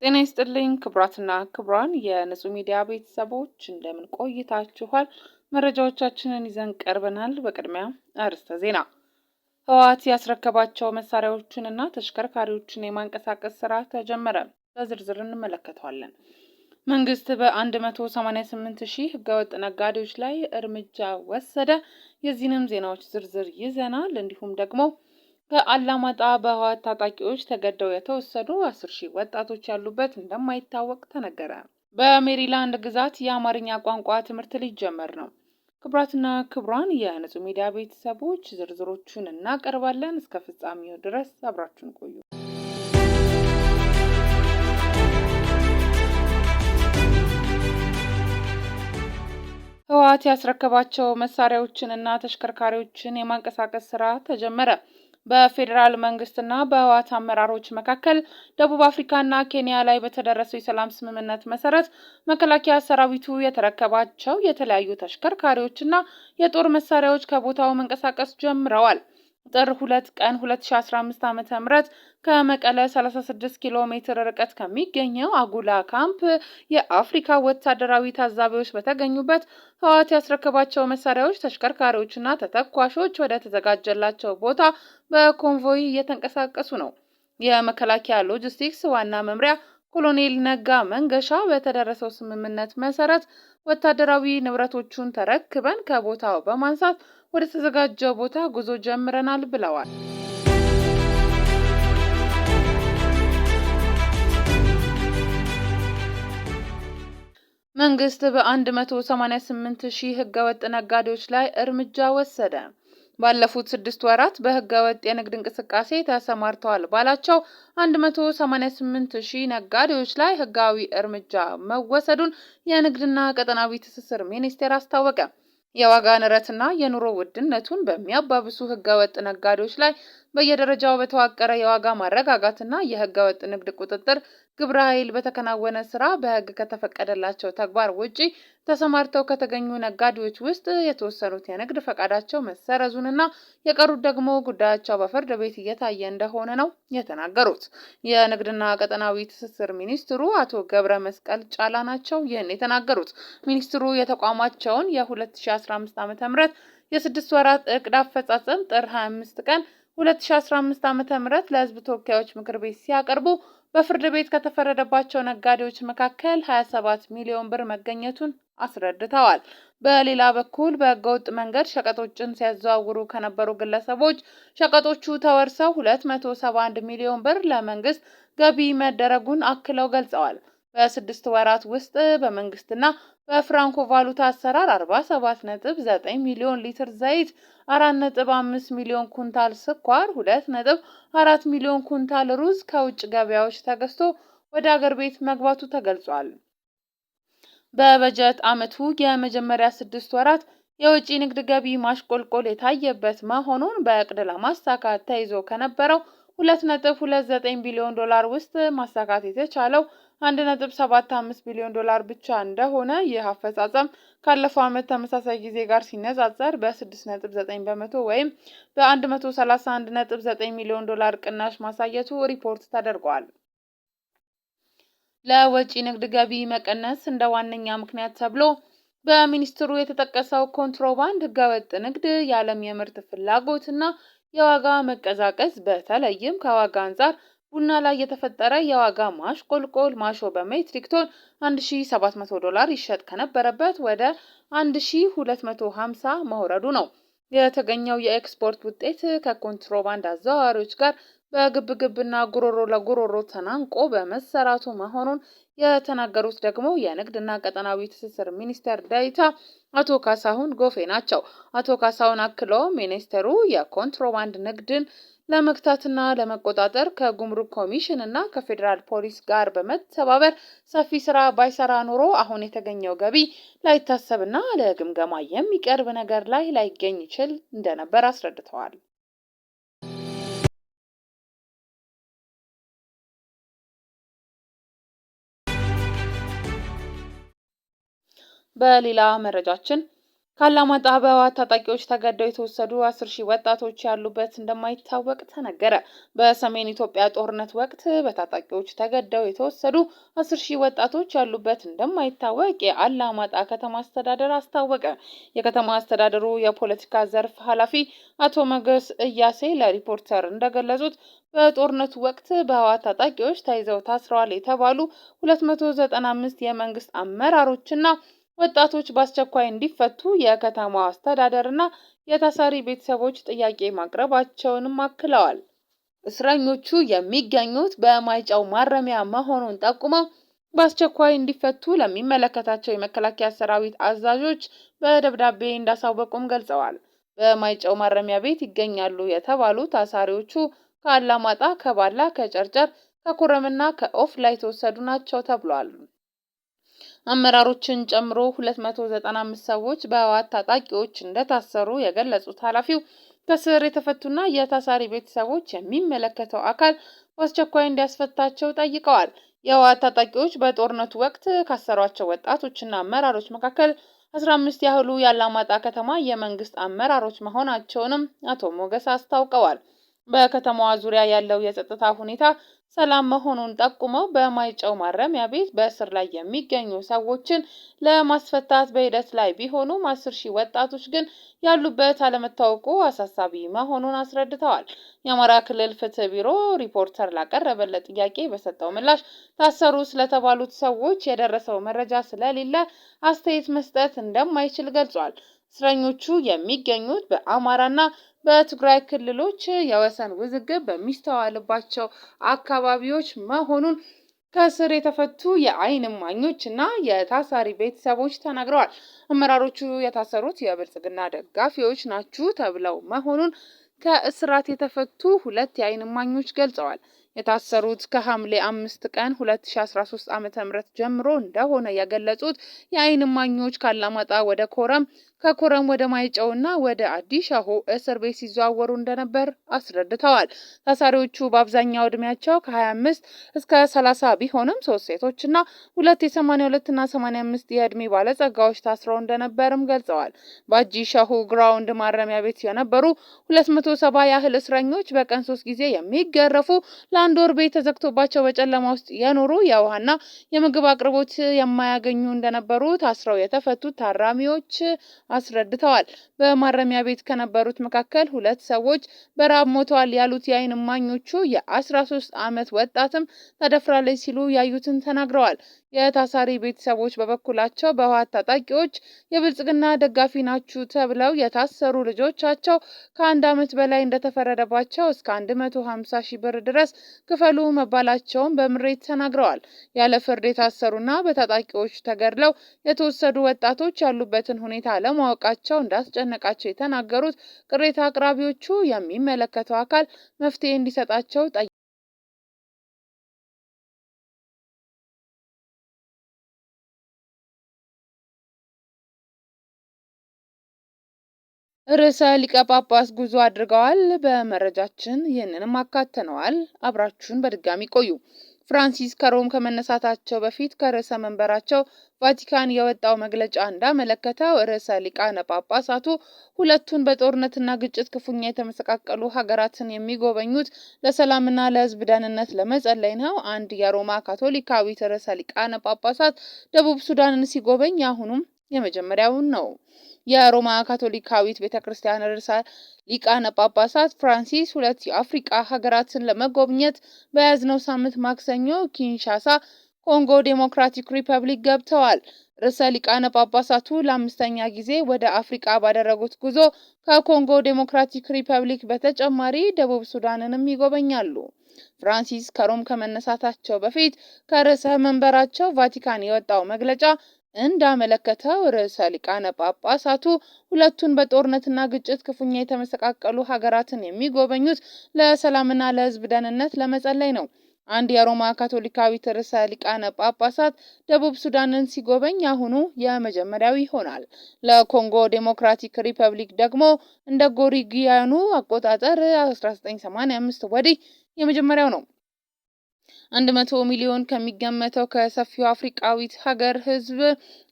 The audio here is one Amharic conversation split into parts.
ጤና ይስጥልኝ ክቡራትና ክቡራን የንጹህ ሚዲያ ቤተሰቦች እንደምን ቆይታችኋል? መረጃዎቻችንን ይዘን ቀርበናል። በቅድሚያ አርዕስተ ዜና። ህወሓት ያስረከባቸው መሳሪያዎችንና ተሽከርካሪዎችን የማንቀሳቀስ ስራ ተጀመረ። በዝርዝር እንመለከተዋለን። መንግስት በ188 ሺህ ህገወጥ ነጋዴዎች ላይ እርምጃ ወሰደ። የዚህንም ዜናዎች ዝርዝር ይዘናል። እንዲሁም ደግሞ ከአላማጣ በህወሓት ታጣቂዎች ተገደው የተወሰዱ 10 ሺህ ወጣቶች ያሉበት እንደማይታወቅ ተነገረ። በሜሪላንድ ግዛት የአማርኛ ቋንቋ ትምህርት ሊጀመር ነው። ክቡራትና ክቡራን የንጹህ ሚዲያ ቤተሰቦች ዝርዝሮቹን እናቀርባለን። እስከ ፍጻሜው ድረስ አብራችሁን ቆዩ። ህወሓት ያስረከባቸው መሳሪያዎችንና ተሽከርካሪዎችን የማንቀሳቀስ ስራ ተጀመረ። በፌዴራል መንግስትና በህወሓት አመራሮች መካከል ደቡብ አፍሪካና ኬንያ ላይ በተደረሰው የሰላም ስምምነት መሰረት መከላከያ ሰራዊቱ የተረከባቸው የተለያዩ ተሽከርካሪዎችና የጦር መሳሪያዎች ከቦታው መንቀሳቀስ ጀምረዋል። ጥር 2 ቀን 2015 ዓ.ም ከመቀለ 36 ኪሎ ሜትር ርቀት ከሚገኘው አጉላ ካምፕ የአፍሪካ ወታደራዊ ታዛቢዎች በተገኙበት ህወሓት ያስረከባቸው መሳሪያዎች፣ ተሽከርካሪዎችና ተተኳሾች ወደ ተዘጋጀላቸው ቦታ በኮንቮይ እየተንቀሳቀሱ ነው። የመከላከያ ሎጂስቲክስ ዋና መምሪያ ኮሎኔል ነጋ መንገሻ በተደረሰው ስምምነት መሰረት ወታደራዊ ንብረቶቹን ተረክበን ከቦታው በማንሳት ወደ ተዘጋጀው ቦታ ጉዞ ጀምረናል ብለዋል። መንግስት በ188 ሺህ ህገወጥ ነጋዴዎች ላይ እርምጃ ወሰደ። ባለፉት 6 ወራት በህገወጥ የንግድ እንቅስቃሴ ተሰማርተዋል ባላቸው 188 ሺህ ነጋዴዎች ላይ ህጋዊ እርምጃ መወሰዱን የንግድና ቀጠናዊ ትስስር ሚኒስቴር አስታወቀ። የዋጋ ንረትና የኑሮ ውድነቱን በሚያባብሱ ህገወጥ ነጋዴዎች ላይ በየደረጃው በተዋቀረ የዋጋ ማረጋጋትና የህገወጥ ንግድ ቁጥጥር ግብረ ኃይል በተከናወነ ስራ በህግ ከተፈቀደላቸው ተግባር ውጪ ተሰማርተው ከተገኙ ነጋዴዎች ውስጥ የተወሰኑት የንግድ ፈቃዳቸው መሰረዙንና የቀሩት ደግሞ ጉዳያቸው በፍርድ ቤት እየታየ እንደሆነ ነው የተናገሩት። የንግድና ቀጠናዊ ትስስር ሚኒስትሩ አቶ ገብረ መስቀል ጫላ ናቸው ይህን የተናገሩት። ሚኒስትሩ የተቋማቸውን የ2015 ዓ.ም የ6 ወራት እቅድ አፈጻጸም ጥር 25 ቀን 2015 ዓ.ም ለህዝብ ተወካዮች ምክር ቤት ሲያቀርቡ በፍርድ ቤት ከተፈረደባቸው ነጋዴዎች መካከል 27 ሚሊዮን ብር መገኘቱን አስረድተዋል። በሌላ በኩል በህገወጥ መንገድ ሸቀጦችን ሲያዘዋውሩ ከነበሩ ግለሰቦች ሸቀጦቹ ተወርሰው 271 ሚሊዮን ብር ለመንግስት ገቢ መደረጉን አክለው ገልጸዋል። በ6 ወራት ውስጥ በመንግስትና በፍራንኮ ቫሉታ አሰራር 47.9 ሚሊዮን ሊትር ዘይት፣ 4.5 ሚሊዮን ኩንታል ስኳር፣ 2.4 ሚሊዮን ኩንታል ሩዝ ከውጭ ገበያዎች ተገዝቶ ወደ አገር ቤት መግባቱ ተገልጿል። በበጀት ዓመቱ የመጀመሪያ 6 ወራት የውጭ ንግድ ገቢ ማሽቆልቆል የታየበት መሆኑን በእቅድ ለማሳካት ተይዞ ከነበረው 2.29 ቢሊዮን ዶላር ውስጥ ማሳካት የተቻለው 1.75 ቢሊዮን ዶላር ብቻ እንደሆነ ይህ አፈጻጸም ካለፈው ዓመት ተመሳሳይ ጊዜ ጋር ሲነጻጸር በ6.9 በመቶ ወይም በ131.9 ሚሊዮን ዶላር ቅናሽ ማሳየቱ ሪፖርት ተደርጓል። ለወጪ ንግድ ገቢ መቀነስ እንደ ዋነኛ ምክንያት ተብሎ በሚኒስትሩ የተጠቀሰው ኮንትሮባንድ፣ ህገወጥ ንግድ፣ የዓለም የምርት ፍላጎትና የዋጋ መቀዛቀዝ በተለይም ከዋጋ አንጻር ቡና ላይ የተፈጠረ የዋጋ ማሽቆልቆል ማሾ በሜትሪክ ቶን $1,700 ይሸጥ ከነበረበት ወደ 1,250 መውረዱ ነው። የተገኘው የኤክስፖርት ውጤት ከኮንትሮባንድ አዘዋዋሪዎች ጋር በግብግብና ጉሮሮ ለጉሮሮ ተናንቆ በመሰራቱ መሆኑን የተናገሩት ደግሞ የንግድና ቀጠናዊ ትስስር ሚኒስቴር ዴኤታ አቶ ካሳሁን ጎፌ ናቸው። አቶ ካሳሁን አክለው ሚኒስቴሩ የኮንትሮባንድ ንግድን ለመግታትና ለመቆጣጠር ከጉምሩክ ኮሚሽን እና ከፌዴራል ፖሊስ ጋር በመተባበር ሰፊ ስራ ባይሰራ ኖሮ አሁን የተገኘው ገቢ ላይታሰብና ለግምገማ የሚቀርብ ነገር ላይ ላይገኝ ይችል እንደነበር አስረድተዋል። በሌላ መረጃችን ካላማጣ በህወሓት ታጣቂዎች ተገደው የተወሰዱ 10,000 ወጣቶች ያሉበት እንደማይታወቅ ተነገረ። በሰሜን ኢትዮጵያ ጦርነት ወቅት በታጣቂዎች ተገደው የተወሰዱ 10,000 ወጣቶች ያሉበት እንደማይታወቅ የአላማጣ ከተማ አስተዳደር አስታወቀ። የከተማ አስተዳደሩ የፖለቲካ ዘርፍ ኃላፊ አቶ ሞገስ እያሴ ለሪፖርተር እንደገለጹት በጦርነቱ ወቅት በህወሓት ታጣቂዎች ተይዘው ታስረዋል የተባሉ 295 የመንግስት አመራሮችና ወጣቶች በአስቸኳይ እንዲፈቱ የከተማው አስተዳደርና የታሳሪ ቤተሰቦች ጥያቄ ማቅረባቸውንም አክለዋል። እስረኞቹ የሚገኙት በማይጨው ማረሚያ መሆኑን ጠቁመው በአስቸኳይ እንዲፈቱ ለሚመለከታቸው የመከላከያ ሰራዊት አዛዦች በደብዳቤ እንዳሳወቁም ገልጸዋል። በማይጨው ማረሚያ ቤት ይገኛሉ የተባሉ ታሳሪዎቹ ከአላማጣ፣ ከባላ፣ ከጨርጨር፣ ከኮረምና ከኦፍላ የተወሰዱ ናቸው ተብሏል። አመራሮችን ጨምሮ 295 ሰዎች በህወሓት ታጣቂዎች እንደታሰሩ የገለጹት ኃላፊው ከስር የተፈቱና የታሳሪ ቤተሰቦች የሚመለከተው አካል በአስቸኳይ እንዲያስፈታቸው ጠይቀዋል። የህወሓት ታጣቂዎች በጦርነቱ ወቅት ካሰሯቸው ወጣቶችና አመራሮች መካከል 15 ያህሉ የአላማጣ ከተማ የመንግስት አመራሮች መሆናቸውንም አቶ ሞገስ አስታውቀዋል። በከተማዋ ዙሪያ ያለው የጸጥታ ሁኔታ ሰላም መሆኑን ጠቁመው በማይጨው ማረሚያ ቤት በእስር ላይ የሚገኙ ሰዎችን ለማስፈታት በሂደት ላይ ቢሆኑም 10,000 ወጣቶች ግን ያሉበት አለመታወቁ አሳሳቢ መሆኑን አስረድተዋል። የአማራ ክልል ፍትህ ቢሮ ሪፖርተር ላቀረበለት ጥያቄ በሰጠው ምላሽ ታሰሩ ስለተባሉት ሰዎች የደረሰው መረጃ ስለሌለ አስተያየት መስጠት እንደማይችል ገልጿል። እስረኞቹ የሚገኙት በአማራና በትግራይ ክልሎች የወሰን ውዝግብ በሚስተዋልባቸው አካባቢዎች መሆኑን ከስር የተፈቱ የዓይን እማኞች እና የታሳሪ ቤተሰቦች ተናግረዋል። አመራሮቹ የታሰሩት የብልጽግና ደጋፊዎች ናችሁ ተብለው መሆኑን ከእስራት የተፈቱ 2 የዓይን እማኞች ገልጸዋል። የታሰሩት ከሐምሌ 5 ቀን 2013 ዓ.ም ጀምሮ እንደሆነ የገለጹት የዓይን እማኞች ካላማጣ ወደ ኮረም፣ ከኮረም ወደ ማይጨውና ወደ አዲሻሆ እስር ቤት ሲዘዋወሩ እንደነበር አስረድተዋል። ታሳሪዎቹ በአብዛኛው እድሜያቸው ከ25 እስከ 30 ቢሆንም 3 ሴቶችና 2 የ82 እና 85 የእድሜ ባለጸጋዎች ታስረው እንደነበርም ገልጸዋል። በአዲሻሆ ግራውንድ ማረሚያ ቤት የነበሩ 270 ያህል እስረኞች በቀን 3 ጊዜ የሚገረፉ ለአንድ ወር ቤት ተዘግቶባቸው በጨለማ ውስጥ የኖሩ የውሃና የምግብ አቅርቦት የማያገኙ እንደነበሩ ታስረው የተፈቱት ታራሚዎች አስረድተዋል። በማረሚያ ቤት ከነበሩት መካከል 2 ሰዎች በራብ ሞተዋል ያሉት የዓይን እማኞቹ የ13 ዓመት ወጣትም ተደፍራለች ሲሉ ያዩትን ተናግረዋል። የታሳሪ ቤተሰቦች በበኩላቸው በህወሓት ታጣቂዎች የብልጽግና ደጋፊ ናችሁ ተብለው የታሰሩ ልጆቻቸው ከ1 ዓመት በላይ እንደተፈረደባቸው እስከ 150,000 ብር ድረስ ክፈሉ መባላቸውን በምሬት ተናግረዋል። ያለ ፍርድ የታሰሩና በታጣቂዎች ተገድለው የተወሰዱ ወጣቶች ያሉበትን ሁኔታ ለማወቃቸው እንዳስጨነቃቸው የተናገሩት ቅሬታ አቅራቢዎቹ የሚመለከተው አካል መፍትሄ እንዲሰጣቸው ርዕሰ ሊቀ ጳጳስ ጉዞ አድርገዋል። በመረጃችን ይህንንም አካተነዋል። አብራችሁን በድጋሚ ቆዩ። ፍራንሲስ ከሮም ከመነሳታቸው በፊት ከርዕሰ መንበራቸው ቫቲካን የወጣው መግለጫ እንዳመለከተው ርዕሰ ሊቃነ ጳጳሳቱ ሁለቱን በጦርነትና ግጭት ክፉኛ የተመሰቃቀሉ ሀገራትን የሚጎበኙት ለሰላምና ለሕዝብ ደህንነት ለመጸለይ ነው። አንድ የሮማ ካቶሊካዊት ርዕሰ ሊቃነ ጳጳሳት ደቡብ ሱዳንን ሲጎበኝ አሁኑም የመጀመሪያውን ነው። የሮማ ካቶሊካዊት ቤተክርስቲያን ርዕሰ ሊቃነ ጳጳሳት ፍራንሲስ 2 የአፍሪካ ሀገራትን ለመጎብኘት በያዝነው ሳምንት ማክሰኞ ኪንሻሳ ኮንጎ ዴሞክራቲክ ሪፐብሊክ ገብተዋል። ርዕሰ ሊቃነ ጳጳሳቱ ለ5ኛ ጊዜ ወደ አፍሪካ ባደረጉት ጉዞ ከኮንጎ ዴሞክራቲክ ሪፐብሊክ በተጨማሪ ደቡብ ሱዳንንም ይጎበኛሉ። ፍራንሲስ ከሮም ከመነሳታቸው በፊት ከርዕሰ መንበራቸው ቫቲካን የወጣው መግለጫ እንዳመለከተው ርዕሰ ሊቃነ ጳጳሳቱ ሁለቱን በጦርነትና ግጭት ክፉኛ የተመሰቃቀሉ ሀገራትን የሚጎበኙት ለሰላምና ለሕዝብ ደህንነት ለመጸለይ ነው። አንድ የሮማ ካቶሊካዊት ርዕሰ ሊቃነ ጳጳሳት ደቡብ ሱዳንን ሲጎበኝ አሁኑ የመጀመሪያው ይሆናል። ለኮንጎ ዴሞክራቲክ ሪፐብሊክ ደግሞ እንደ ጎሪጊያኑ አቆጣጠር 1985 ወዲህ የመጀመሪያው ነው። 100 ሚሊዮን ከሚገመተው ከሰፊው አፍሪካዊት ሀገር ህዝብ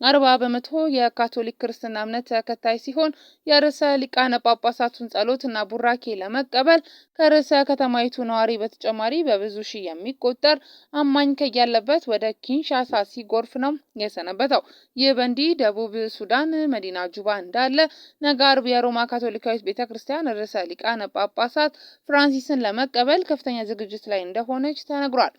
40% የካቶሊክ ክርስትና እምነት ተከታይ ሲሆን የርዕሰ ሊቃነ ጳጳሳቱን ጸሎትና ቡራኬ ለመቀበል ከርዕሰ ከተማይቱ ነዋሪ በተጨማሪ በብዙ ሺህ የሚቆጠር አማኝ ከያለበት ወደ ኪንሻሳ ሲጎርፍ ነው የሰነበተው። ይህ በእንዲህ ደቡብ ሱዳን መዲና ጁባ እንዳለ ነገ አርብ የሮማ ካቶሊካዊት ቤተክርስቲያን ርዕሰ ሊቃነ ጳጳሳት ፍራንሲስን ለመቀበል ከፍተኛ ዝግጅት ላይ እንደሆነች ተነግሯል።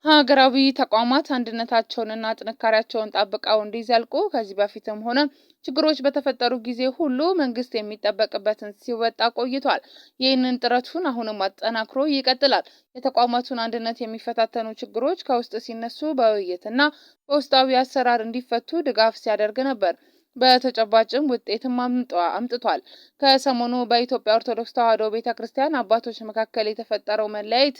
ሀገራዊ ተቋማት አንድነታቸውንና ጥንካሬያቸውን ጠብቀው እንዲዘልቁ ከዚህ በፊትም ሆነ ችግሮች በተፈጠሩ ጊዜ ሁሉ መንግስት የሚጠበቅበትን ሲወጣ ቆይቷል። ይህንን ጥረቱን አሁንም አጠናክሮ ይቀጥላል። የተቋማቱን አንድነት የሚፈታተኑ ችግሮች ከውስጥ ሲነሱ በውይይትና በውስጣዊ አሰራር እንዲፈቱ ድጋፍ ሲያደርግ ነበር። በተጨባጭም ውጤትም አምጥቷል። ከሰሞኑ በኢትዮጵያ ኦርቶዶክስ ተዋሕዶ ቤተክርስቲያን አባቶች መካከል የተፈጠረው መለያየት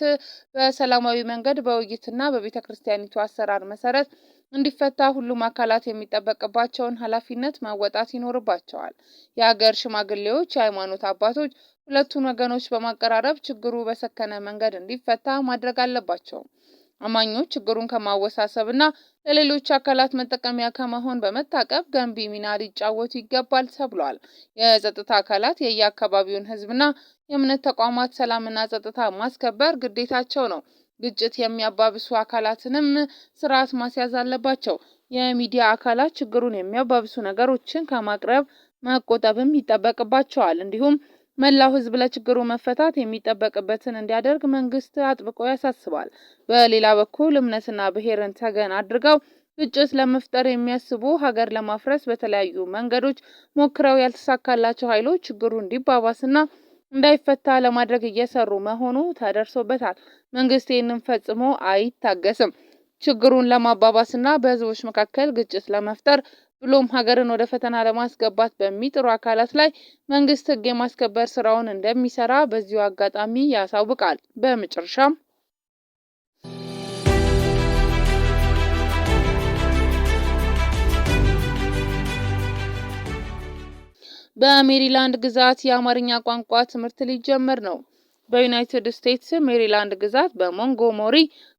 በሰላማዊ መንገድ በውይይትና በቤተክርስቲያኒቱ አሰራር መሰረት እንዲፈታ ሁሉም አካላት የሚጠበቅባቸውን ኃላፊነት መወጣት ይኖርባቸዋል። የሀገር ሽማግሌዎች፣ የሃይማኖት አባቶች ሁለቱን ወገኖች በማቀራረብ ችግሩ በሰከነ መንገድ እንዲፈታ ማድረግ አለባቸው። አማኞች ችግሩን ከማወሳሰብና ለሌሎች አካላት መጠቀሚያ ከመሆን በመታቀብ ገንቢ ሚና ሊጫወቱ ይገባል ተብሏል። የጸጥታ አካላት የየአካባቢውን ህዝብና የእምነት ተቋማት ሰላምና ጸጥታ ማስከበር ግዴታቸው ነው። ግጭት የሚያባብሱ አካላትንም ስርዓት ማስያዝ አለባቸው። የሚዲያ አካላት ችግሩን የሚያባብሱ ነገሮችን ከማቅረብ መቆጠብም ይጠበቅባቸዋል። እንዲሁም መላው ህዝብ ለችግሩ መፈታት የሚጠበቅበትን እንዲያደርግ መንግስት አጥብቆ ያሳስባል። በሌላ በኩል እምነትና ብሔርን ተገን አድርገው ግጭት ለመፍጠር የሚያስቡ ሀገር ለማፍረስ በተለያዩ መንገዶች ሞክረው ያልተሳካላቸው ኃይሎች ችግሩ እንዲባባስና እንዳይፈታ ለማድረግ እየሰሩ መሆኑ ተደርሶበታል። መንግስት ይህንን ፈጽሞ አይታገስም። ችግሩን ለማባባስና በህዝቦች መካከል ግጭት ለመፍጠር ብሎም ሀገርን ወደ ፈተና ለማስገባት በሚጥሩ አካላት ላይ መንግስት ህግ የማስከበር ስራውን እንደሚሰራ በዚሁ አጋጣሚ ያሳውቃል። በመጨረሻም በሜሪላንድ ግዛት የአማርኛ ቋንቋ ትምህርት ሊጀመር ነው። በዩናይትድ ስቴትስ ሜሪላንድ ግዛት በሞንጎሞሪ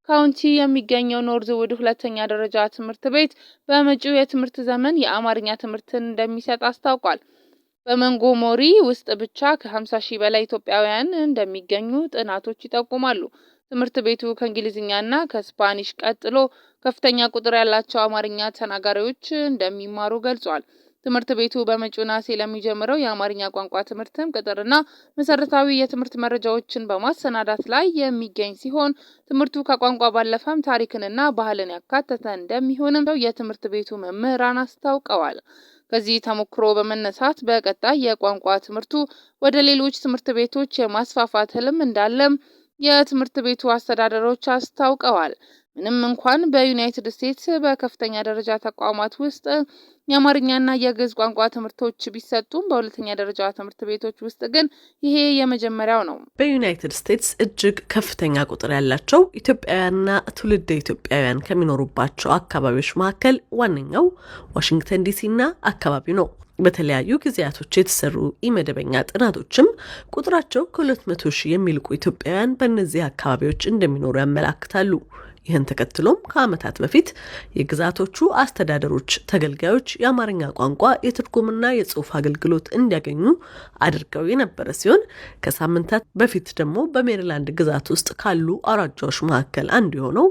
ካውንቲ የሚገኘው ኖርዝውድ ሁለተኛ ደረጃ ትምህርት ቤት በመጪው የትምህርት ዘመን የአማርኛ ትምህርትን እንደሚሰጥ አስታውቋል። በሞንጎሞሪ ውስጥ ብቻ ከ50 ሺህ በላይ ኢትዮጵያውያን እንደሚገኙ ጥናቶች ይጠቁማሉ። ትምህርት ቤቱ ከእንግሊዝኛና ከስፓኒሽ ቀጥሎ ከፍተኛ ቁጥር ያላቸው አማርኛ ተናጋሪዎች እንደሚማሩ ገልጿል። ትምህርት ቤቱ በመጪው ነሐሴ ለሚጀምረው የአማርኛ ቋንቋ ትምህርትም ቅጥርና መሰረታዊ የትምህርት መረጃዎችን በማሰናዳት ላይ የሚገኝ ሲሆን ትምህርቱ ከቋንቋ ባለፈም ታሪክንና ባህልን ያካተተ እንደሚሆንም የትምህርት ቤቱ መምህራን አስታውቀዋል። ከዚህ ተሞክሮ በመነሳት በቀጣይ የቋንቋ ትምህርቱ ወደ ሌሎች ትምህርት ቤቶች የማስፋፋት ህልም እንዳለም የትምህርት ቤቱ አስተዳደሮች አስታውቀዋል። ምንም እንኳን በዩናይትድ ስቴትስ በከፍተኛ ደረጃ ተቋማት ውስጥ የአማርኛና የግዕዝ ቋንቋ ትምህርቶች ቢሰጡም በሁለተኛ ደረጃ ትምህርት ቤቶች ውስጥ ግን ይሄ የመጀመሪያው ነው። በዩናይትድ ስቴትስ እጅግ ከፍተኛ ቁጥር ያላቸው ኢትዮጵያውያንና ትውልደ ኢትዮጵያውያን ከሚኖሩባቸው አካባቢዎች መካከል ዋነኛው ዋሽንግተን ዲሲና አካባቢው ነው። በተለያዩ ጊዜያቶች የተሰሩ ኢመደበኛ ጥናቶችም ቁጥራቸው ከ200 ሺህ የሚልቁ ኢትዮጵያውያን በእነዚህ አካባቢዎች እንደሚኖሩ ያመላክታሉ። ይህን ተከትሎም ከዓመታት በፊት የግዛቶቹ አስተዳደሮች ተገልጋዮች የአማርኛ ቋንቋ የትርጉምና የጽሑፍ አገልግሎት እንዲያገኙ አድርገው የነበረ ሲሆን ከሳምንታት በፊት ደግሞ በሜሪላንድ ግዛት ውስጥ ካሉ አውራጃዎች መካከል አንዱ የሆነው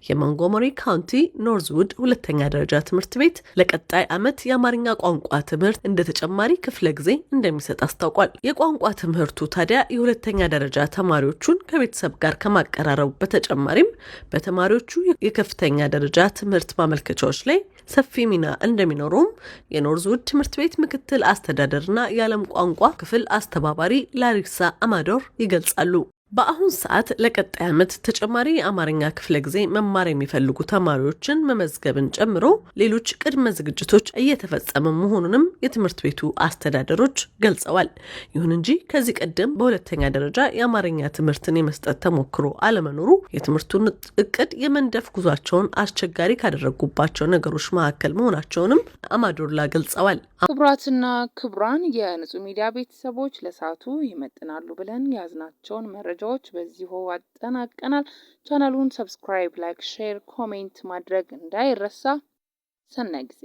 የሞንጎመሪ ካውንቲ ኖርዝውድ ሁለተኛ ደረጃ ትምህርት ቤት ለቀጣይ ዓመት የአማርኛ ቋንቋ ትምህርት እንደ ተጨማሪ ክፍለ ጊዜ እንደሚሰጥ አስታውቋል። የቋንቋ ትምህርቱ ታዲያ የሁለተኛ ደረጃ ተማሪዎቹን ከቤተሰብ ጋር ከማቀራረቡ በተጨማሪም በተማሪዎቹ የከፍተኛ ደረጃ ትምህርት ማመልከቻዎች ላይ ሰፊ ሚና እንደሚኖረውም የኖርዝውድ ትምህርት ቤት ምክትል አስተዳደርና የዓለም ቋንቋ ክፍል አስተባባሪ ላሪሳ አማዶር ይገልጻሉ። በአሁን ሰዓት ለቀጣይ ዓመት ተጨማሪ የአማርኛ ክፍለ ጊዜ መማር የሚፈልጉ ተማሪዎችን መመዝገብን ጨምሮ ሌሎች ቅድመ ዝግጅቶች እየተፈጸመ መሆኑንም የትምህርት ቤቱ አስተዳደሮች ገልጸዋል። ይሁን እንጂ ከዚህ ቀደም በሁለተኛ ደረጃ የአማርኛ ትምህርትን የመስጠት ተሞክሮ አለመኖሩ የትምህርቱን እቅድ የመንደፍ ጉዟቸውን አስቸጋሪ ካደረጉባቸው ነገሮች መካከል መሆናቸውንም አማዶላ ገልጸዋል። ክቡራትና ክቡራን የንጹህ ሚዲያ ቤተሰቦች ለሰዓቱ ይመጥናሉ ብለን ያዝናቸውን መረጃዎች በዚሁ አጠናቀናል። ቻናሉን ሰብስክራይብ፣ ላይክ፣ ሼር፣ ኮሜንት ማድረግ እንዳይረሳ። ሰናይ ጊዜ